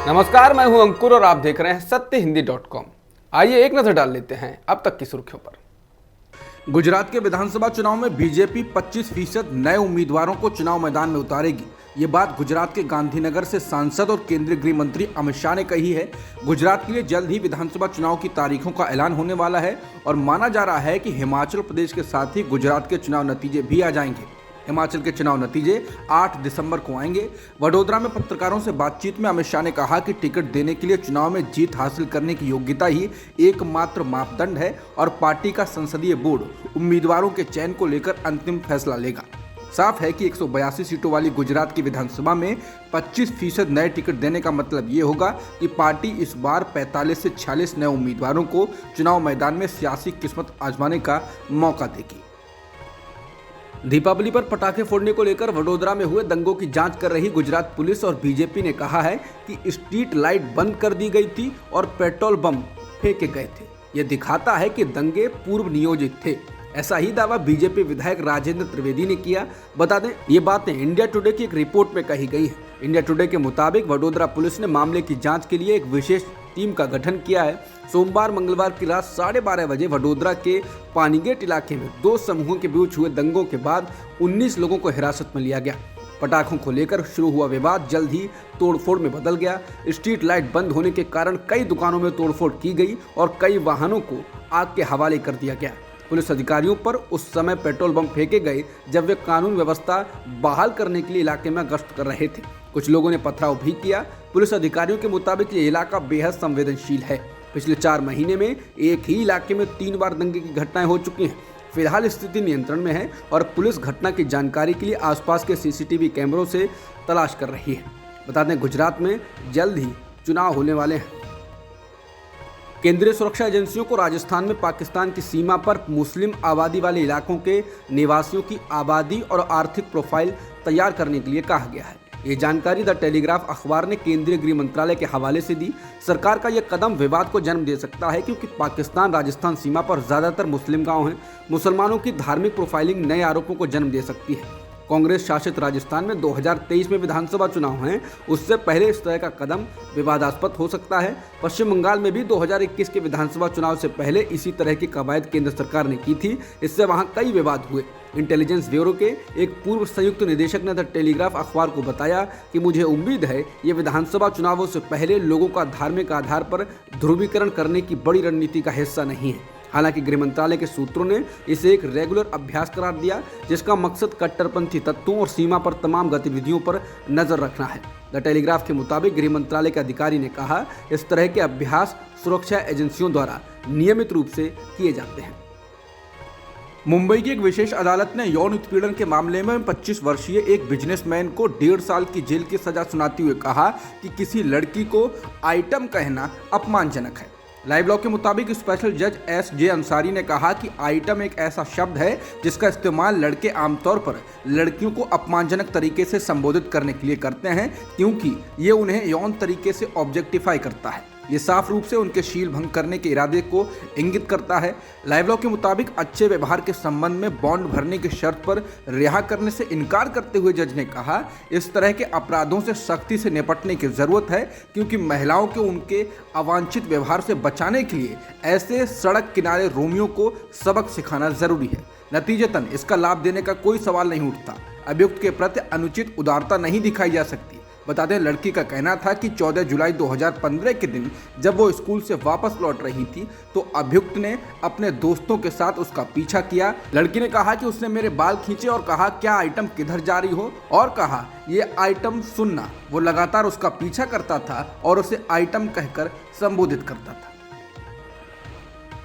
नमस्कार, मैं हूं अंकुर और आप देख रहे हैं सत्यहिंदी.com। आइए एक नजर डाल लेते हैं अब तक की सुर्खियों पर। गुजरात के विधानसभा चुनाव में बीजेपी 25% नए उम्मीदवारों को चुनाव मैदान में उतारेगी। ये बात गुजरात के गांधीनगर से सांसद और केंद्रीय गृह मंत्री अमित शाह ने कही है। गुजरात के लिए जल्द ही विधानसभा चुनाव की तारीखों का ऐलान होने वाला है और माना जा रहा है कि हिमाचल प्रदेश के साथ ही गुजरात के चुनाव नतीजे भी आ जाएंगे। हिमाचल के चुनाव नतीजे 8 दिसंबर को आएंगे। वडोदरा में पत्रकारों से बातचीत में अमित शाह ने कहा कि टिकट देने के लिए चुनाव में जीत हासिल करने की योग्यता ही एकमात्र मापदंड है और पार्टी का संसदीय बोर्ड उम्मीदवारों के चयन को लेकर अंतिम फैसला लेगा। साफ है कि 182 सीटों वाली गुजरात की विधानसभा में 25% नए टिकट देने का मतलब ये होगा कि पार्टी इस बार 45 से 46 नए उम्मीदवारों को चुनाव मैदान में सियासी किस्मत आजमाने का मौका देगी। दीपावली पर पटाखे फोड़ने को लेकर वडोदरा में हुए दंगों की जांच कर रही गुजरात पुलिस और बीजेपी ने कहा है कि स्ट्रीट लाइट बंद कर दी गई थी और पेट्रोल बम फेंके गए थे। यह दिखाता है कि दंगे पूर्व नियोजित थे। ऐसा ही दावा बीजेपी विधायक राजेंद्र त्रिवेदी ने किया। बता दें, ये बातें इंडिया टुडे की एक रिपोर्ट में कही गई है। इंडिया टुडे के मुताबिक वडोदरा पुलिस ने मामले की जांच के लिए एक विशेष टीम का गठन किया है। सोमवार मंगलवार की रात 12:30 बजे वडोदरा के पानीगेट इलाके में दो समूहों के बीच हुए दंगों के बाद 19 लोगों को हिरासत में लिया गया। पटाखों को लेकर शुरू हुआ विवाद जल्द ही तोड़फोड़ में बदल गया। स्ट्रीट लाइट बंद होने के कारण कई दुकानों में तोड़फोड़ की गई और कई वाहनों को आग के हवाले कर दिया गया। पुलिस अधिकारियों पर उस समय पेट्रोल बम फेंके गए जब वे कानून व्यवस्था बहाल करने के लिए इलाके में गश्त कर रहे थे। कुछ लोगों ने पथराव भी किया। पुलिस अधिकारियों के मुताबिक ये इलाका बेहद संवेदनशील है। पिछले 4 महीने में एक ही इलाके में 3 बार दंगे की घटनाएं हो चुकी हैं। फिलहाल स्थिति नियंत्रण में है और पुलिस घटना की जानकारी के लिए आसपास के सीसीटीवी कैमरों से तलाश कर रही है। बता दें, गुजरात में जल्द ही चुनाव होने वाले हैं। केंद्रीय सुरक्षा एजेंसियों को राजस्थान में पाकिस्तान की सीमा पर मुस्लिम आबादी वाले इलाकों के निवासियों की आबादी और आर्थिक प्रोफाइल तैयार करने के लिए कहा गया है। ये जानकारी द टेलीग्राफ अखबार ने केंद्रीय गृह मंत्रालय के हवाले से दी। सरकार का यह कदम विवाद को जन्म दे सकता है क्योंकि पाकिस्तान राजस्थान सीमा पर ज्यादातर मुस्लिम गांव हैं। मुसलमानों की धार्मिक प्रोफाइलिंग नए आरोपों को जन्म दे सकती है। कांग्रेस शासित राजस्थान में 2023 में विधानसभा चुनाव हैं। उससे पहले इस तरह का कदम विवादास्पद हो सकता है। पश्चिम बंगाल में भी 2021 के विधानसभा चुनाव से पहले इसी तरह की कवायद केंद्र सरकार ने की थी। इससे वहां कई विवाद हुए। इंटेलिजेंस ब्यूरो के एक पूर्व संयुक्त निदेशक ने द टेलीग्राफ अखबार को बताया कि मुझे उम्मीद है ये विधानसभा चुनावों से पहले लोगों का धार्मिक आधार पर ध्रुवीकरण करने की बड़ी रणनीति का हिस्सा नहीं है। हालांकि गृह मंत्रालय के सूत्रों ने इसे एक रेगुलर अभ्यास करार दिया जिसका मकसद कट्टरपंथी तत्वों और सीमा पर तमाम गतिविधियों पर नजर रखना है। द टेलीग्राफ के मुताबिक गृह मंत्रालय के अधिकारी ने कहा, इस तरह के अभ्यास सुरक्षा एजेंसियों द्वारा नियमित रूप से किए जाते हैं। मुंबई की एक विशेष अदालत ने यौन उत्पीड़न के मामले में 25 वर्षीय एक बिजनेसमैन को 1.5 साल की जेल की सजा सुनाते हुए कहा कि किसी लड़की को आइटम कहना अपमानजनक है। लाइव लॉ के मुताबिक स्पेशल जज S.J. अंसारी ने कहा कि आइटम एक ऐसा शब्द है जिसका इस्तेमाल लड़के आमतौर पर लड़कियों को अपमानजनक तरीके से संबोधित करने के लिए करते हैं क्योंकि ये उन्हें यौन तरीके से ऑब्जेक्टिफाई करता है। ये साफ रूप से उनके शील भंग करने के इरादे को इंगित करता है। लाइव लॉ के मुताबिक अच्छे व्यवहार के संबंध में बॉन्ड भरने की शर्त पर रिहा करने से इनकार करते हुए जज ने कहा, इस तरह के अपराधों से सख्ती से निपटने की जरूरत है क्योंकि महिलाओं को उनके अवांछित व्यवहार से बचाने के लिए ऐसे सड़क किनारे रोमियों को सबक सिखाना जरूरी है। नतीजतन इसका लाभ देने का कोई सवाल नहीं उठता। अभियुक्त के प्रति अनुचित उदारता नहीं दिखाई जा सकती। बता दें, लड़की का कहना था कि 14 जुलाई 2015 के दिन जब वो स्कूल से वापस लौट रही थी तो अभियुक्त ने अपने दोस्तों के साथ उसका पीछा किया। लड़की ने कहा कि उसने मेरे बाल खींचे और कहा, क्या आइटम किधर जा रही हो, और कहा ये आइटम सुनना। वो लगातार उसका पीछा करता था और उसे आइटम कहकर संबोधित करता था।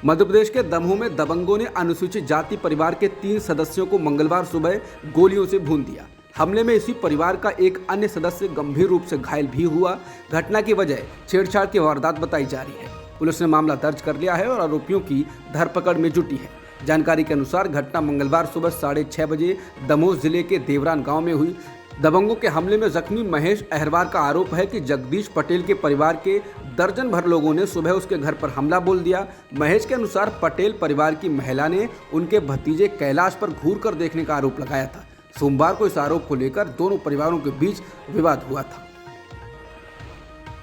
मध्य प्रदेश के दमोह में दबंगों ने अनुसूचित जाति परिवार के 3 सदस्यों को मंगलवार सुबह गोलियों से भून दिया। हमले में इसी परिवार का एक अन्य सदस्य गंभीर रूप से घायल भी हुआ। घटना की वजह छेड़छाड़ की वारदात बताई जा रही है। पुलिस ने मामला दर्ज कर लिया है और आरोपियों की धरपकड़ में जुटी है। जानकारी के अनुसार घटना मंगलवार सुबह 6:30 बजे दमोह जिले के देवरान गांव में हुई। दबंगों के हमले में जख्मी महेश अहरवार का आरोप है कि जगदीश पटेल के परिवार के दर्जन भर लोगों ने सुबह उसके घर पर हमला बोल दिया। महेश के अनुसार पटेल परिवार की महिला ने उनके भतीजे कैलाश पर घूर कर देखने का आरोप लगाया था। सोमवार को इस आरोप को लेकर दोनों परिवारों के बीच विवाद हुआ था।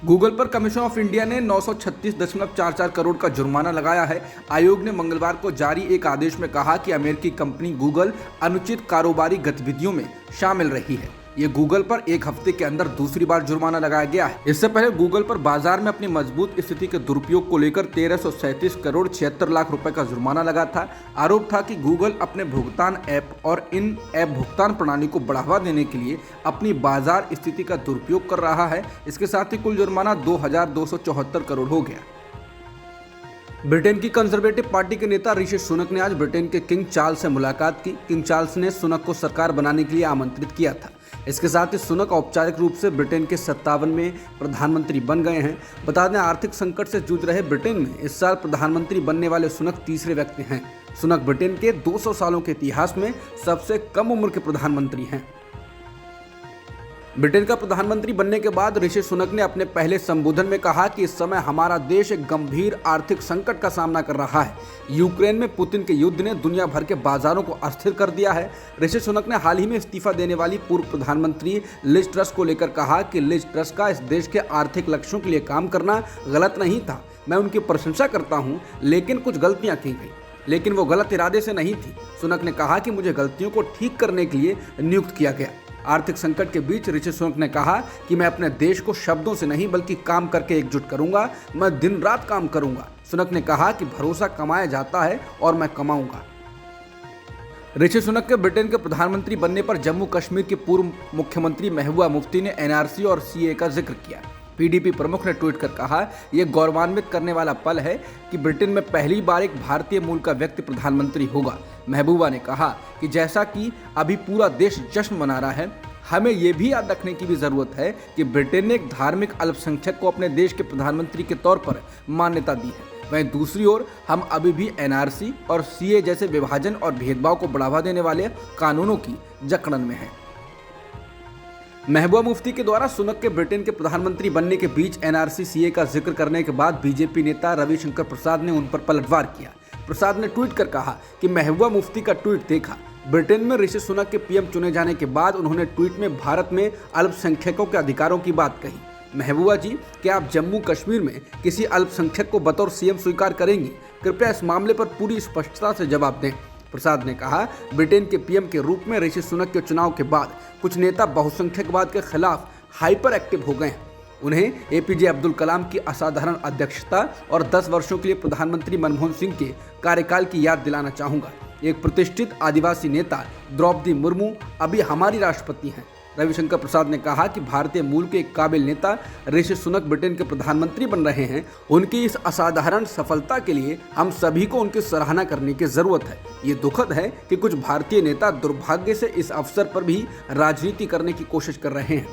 गूगल पर कमीशन ऑफ इंडिया ने 936.44 करोड़ का जुर्माना लगाया है। आयोग ने मंगलवार को जारी एक आदेश में कहा कि अमेरिकी कंपनी गूगल अनुचित कारोबारी गतिविधियों में शामिल रही है। ये गूगल पर एक हफ्ते के अंदर दूसरी बार जुर्माना लगाया गया है। इससे पहले गूगल पर बाजार में अपनी मजबूत स्थिति के दुरुपयोग को लेकर 1337 करोड़ 76 लाख रुपए का जुर्माना लगा था। आरोप था कि गूगल अपने भुगतान ऐप और इन ऐप भुगतान प्रणाली को बढ़ावा देने के लिए अपनी बाजार स्थिति का दुरुपयोग कर रहा है। इसके साथ ही कुल जुर्माना 2274 करोड़ हो गया। ब्रिटेन की कंजर्वेटिव पार्टी के नेता ऋषि सुनक ने आज ब्रिटेन के किंग चार्ल्स से मुलाकात की। किंग चार्ल्स ने सुनक को सरकार बनाने के लिए आमंत्रित किया था। इसके साथ ही सुनक औपचारिक रूप से ब्रिटेन के 57वें प्रधानमंत्री बन गए हैं। बता दें, आर्थिक संकट से जूझ रहे ब्रिटेन में इस साल प्रधानमंत्री बनने वाले सुनक तीसरे व्यक्ति हैं। सुनक ब्रिटेन के 200 सालों के इतिहास में सबसे कम उम्र के प्रधानमंत्री हैं। ब्रिटेन का प्रधानमंत्री बनने के बाद ऋषि सुनक ने अपने पहले संबोधन में कहा कि इस समय हमारा देश एक गंभीर आर्थिक संकट का सामना कर रहा है। यूक्रेन में पुतिन के युद्ध ने दुनिया भर के बाजारों को अस्थिर कर दिया है। ऋषि सुनक ने हाल ही में इस्तीफा देने वाली पूर्व प्रधानमंत्री लिज ट्रस को लेकर कहा कि लिज ट्रस का इस देश के आर्थिक लक्ष्यों के लिए काम करना गलत नहीं था। मैं उनकी प्रशंसा करता हूँ, लेकिन कुछ गलतियाँ की गई, लेकिन वो गलत इरादे से नहीं थी। सुनक ने कहा कि मुझे गलतियों को ठीक करने के लिए नियुक्त किया गया। आर्थिक संकट के बीच ऋषि सुनक ने कहा कि मैं अपने देश को शब्दों से नहीं बल्कि काम करके एकजुट करूंगा। मैं दिन रात काम करूंगा। सुनक ने कहा कि भरोसा कमाया जाता है और मैं कमाऊंगा। ऋषि सुनक के ब्रिटेन के प्रधानमंत्री बनने पर जम्मू कश्मीर के पूर्व मुख्यमंत्री महबूबा मुफ्ती ने एनआरसी और सीए का जिक्र किया। पीडीपी प्रमुख ने ट्वीट कर कहा, यह गौरवान्वित करने वाला पल है कि ब्रिटेन में पहली बार एक भारतीय मूल का व्यक्ति प्रधानमंत्री होगा। महबूबा ने कहा कि जैसा कि अभी पूरा देश जश्न मना रहा है, हमें यह भी याद रखने की भी जरूरत है कि ब्रिटेन ने एक धार्मिक अल्पसंख्यक को अपने देश के प्रधानमंत्री के तौर पर मान्यता दी है। वहीं दूसरी ओर हम अभी भी एनआरसी और सीए जैसे विभाजन और भेदभाव को बढ़ावा देने वाले कानूनों की जकड़न में हैं। महबूबा मुफ्ती के द्वारा सुनक के ब्रिटेन के प्रधानमंत्री बनने के बीच एनआरसी सीए का जिक्र करने के बाद बीजेपी नेता रविशंकर प्रसाद ने उन पर पलटवार किया। प्रसाद ने ट्वीट कर कहा कि महबूबा मुफ्ती का ट्वीट देखा। ब्रिटेन में ऋषि सुनक के पीएम चुने जाने के बाद उन्होंने ट्वीट में भारत में अल्पसंख्यकों के अधिकारों की बात कही। महबूबा जी, क्या आप जम्मू कश्मीर में किसी अल्पसंख्यक को बतौर सीएम स्वीकार करेंगी? कृपया इस मामले पर पूरी स्पष्टता से जवाब दें। प्रसाद ने कहा, ब्रिटेन के पीएम के रूप में ऋषि सुनक के चुनाव के बाद कुछ नेता बहुसंख्यकवाद के खिलाफ हाइपर एक्टिव हो गए हैं। उन्हें एपीजे अब्दुल कलाम की असाधारण अध्यक्षता और 10 वर्षों के लिए प्रधानमंत्री मनमोहन सिंह के कार्यकाल की याद दिलाना चाहूंगा। एक प्रतिष्ठित आदिवासी नेता द्रौपदी मुर्मू अभी हमारी राष्ट्रपति हैं। रविशंकर प्रसाद ने कहा कि भारतीय मूल के एक काबिल नेता ऋषि सुनक ब्रिटेन के प्रधानमंत्री बन रहे हैं। उनकी इस असाधारण सफलता के लिए हम सभी को उनकी सराहना करने की जरूरत है। ये दुखद है कि कुछ भारतीय नेता दुर्भाग्य से इस अवसर पर भी राजनीति करने की कोशिश कर रहे हैं।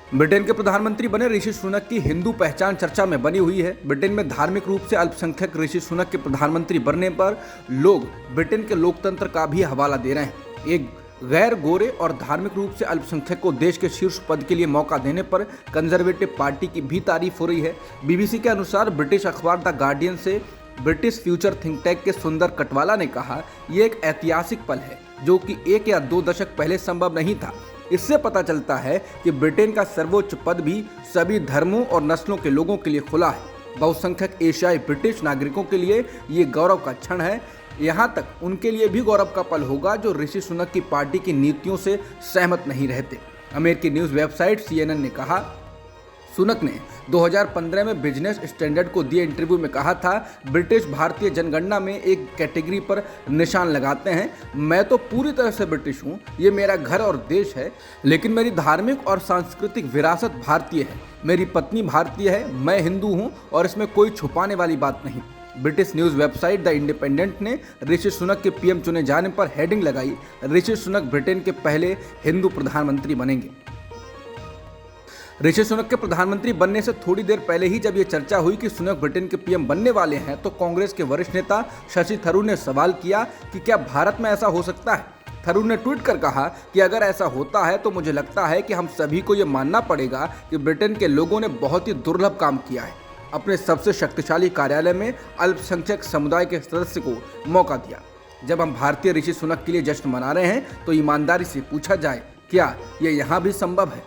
ब्रिटेन के प्रधानमंत्री बने ऋषि सुनक की हिंदू पहचान चर्चा में बनी हुई है। ब्रिटेन में धार्मिक रूप से अल्पसंख्यक ऋषि सुनक के प्रधानमंत्री बनने पर लोग ब्रिटेन के लोकतंत्र का भी हवाला दे रहे हैं। एक गैर गोरे और धार्मिक रूप से अल्पसंख्यक को देश के शीर्ष पद के लिए मौका देने पर कंजर्वेटिव पार्टी की भी तारीफ हो रही है। बीबीसी के अनुसार ब्रिटिश अखबार द गार्डियन से ब्रिटिश फ्यूचर थिंक टैंक के सुंदर कटवाला ने कहा, यह एक ऐतिहासिक पल है जो कि 1 या 2 दशक पहले संभव नहीं था। इससे पता चलता है कि ब्रिटेन का सर्वोच्च पद भी सभी धर्मों और नस्लों के लोगों के लिए खुला है। बहुसंख्यक एशियाई ब्रिटिश नागरिकों के लिए ये गौरव का क्षण है। यहाँ तक उनके लिए भी गौरव का पल होगा जो ऋषि सुनक की पार्टी की नीतियों से सहमत नहीं रहते। अमेरिकी न्यूज़ वेबसाइट CNN ने कहा, सुनक ने 2015 में बिजनेस स्टैंडर्ड को दिए इंटरव्यू में कहा था, ब्रिटिश भारतीय जनगणना में एक कैटेगरी पर निशान लगाते हैं। मैं तो पूरी तरह से ब्रिटिश हूँ, ये मेरा घर और देश है, लेकिन मेरी धार्मिक और सांस्कृतिक विरासत भारतीय है। मेरी पत्नी भारतीय है, मैं हिंदू हूँ और इसमें कोई छुपाने वाली बात नहीं। British news website the independent ने ऋषि सुनक के पीएम चुने जाने पर हेडिंग लगाई, ऋषि सुनक ब्रिटेन के पहले हिंदू प्रधानमंत्री बनेंगे। ऋषि सुनक के प्रधानमंत्री बनने से थोड़ी देर पहले ही जब ये चर्चा हुई कि सुनक ब्रिटेन के पीएम बनने वाले हैं, तो कांग्रेस के वरिष्ठ नेता शशि थरूर ने सवाल किया कि क्या भारत में ऐसा हो सकता है। थरूर ने ट्वीट कर कहा कि अगर ऐसा होता है तो मुझे लगता है कि हम सभी को ये मानना पड़ेगा कि ब्रिटेन के लोगों ने बहुत ही दुर्लभ काम किया है। अपने सबसे शक्तिशाली कार्यालय में अल्पसंख्यक समुदाय के सदस्य को मौका दिया। जब हम भारतीय ऋषि सुनक के लिए जश्न मना रहे हैं तो ईमानदारी से पूछा जाए, क्या यह यहाँ भी संभव है?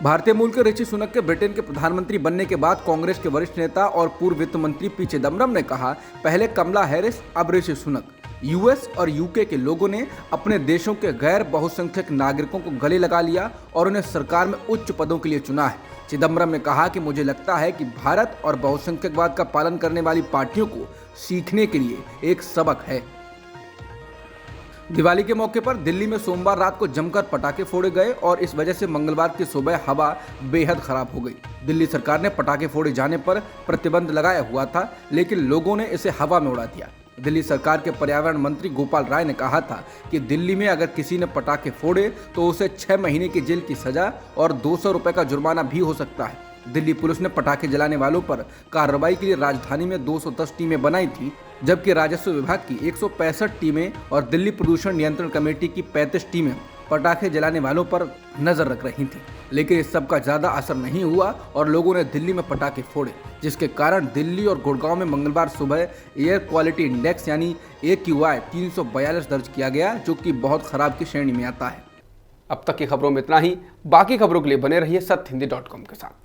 भारतीय मूल के ऋषि सुनक के ब्रिटेन के प्रधानमंत्री बनने के बाद कांग्रेस के वरिष्ठ नेता और पूर्व वित्त मंत्री पी चिदम्बरम ने कहा, पहले कमला हैरिस, अब ऋषि सुनक। यूएस और यूके के लोगों ने अपने देशों के गैर बहुसंख्यक नागरिकों को गले लगा लिया और उन्हें सरकार में उच्च पदों के लिए चुना है। चिदम्बरम ने कहा कि मुझे लगता है कि भारत और बहुसंख्यकवाद का पालन करने वाली पार्टियों को सीखने के लिए एक सबक है। दिवाली के मौके पर दिल्ली में सोमवार रात को जमकर पटाखे फोड़े गए और इस वजह से मंगलवार की सुबह हवा बेहद खराब हो गई। दिल्ली सरकार ने पटाखे फोड़े जाने पर प्रतिबंध लगाया हुआ था, लेकिन लोगों ने इसे हवा में उड़ा दिया। दिल्ली सरकार के पर्यावरण मंत्री गोपाल राय ने कहा था कि दिल्ली में अगर किसी ने पटाखे फोड़े तो उसे 6 महीने की जेल की सजा और 200 रुपए का जुर्माना भी हो सकता है। दिल्ली पुलिस ने पटाखे जलाने वालों पर कार्रवाई के लिए राजधानी में 210 टीमें बनाई थी, जबकि राजस्व विभाग की 165 टीमें और दिल्ली प्रदूषण नियंत्रण कमेटी की 35 टीमें पटाखे जलाने वालों पर नजर रख रही थीं। लेकिन इस सब का ज्यादा असर नहीं हुआ और लोगों ने दिल्ली में पटाखे फोड़े, जिसके कारण दिल्ली और गुड़गांव में मंगलवार सुबह एयर क्वालिटी इंडेक्स यानी AQI 342 दर्ज किया गया, जो कि बहुत खराब की श्रेणी में आता है। अब तक की खबरों में इतना ही। बाकी खबरों के लिए बने रहिए सत्यहिंदी.com के साथ।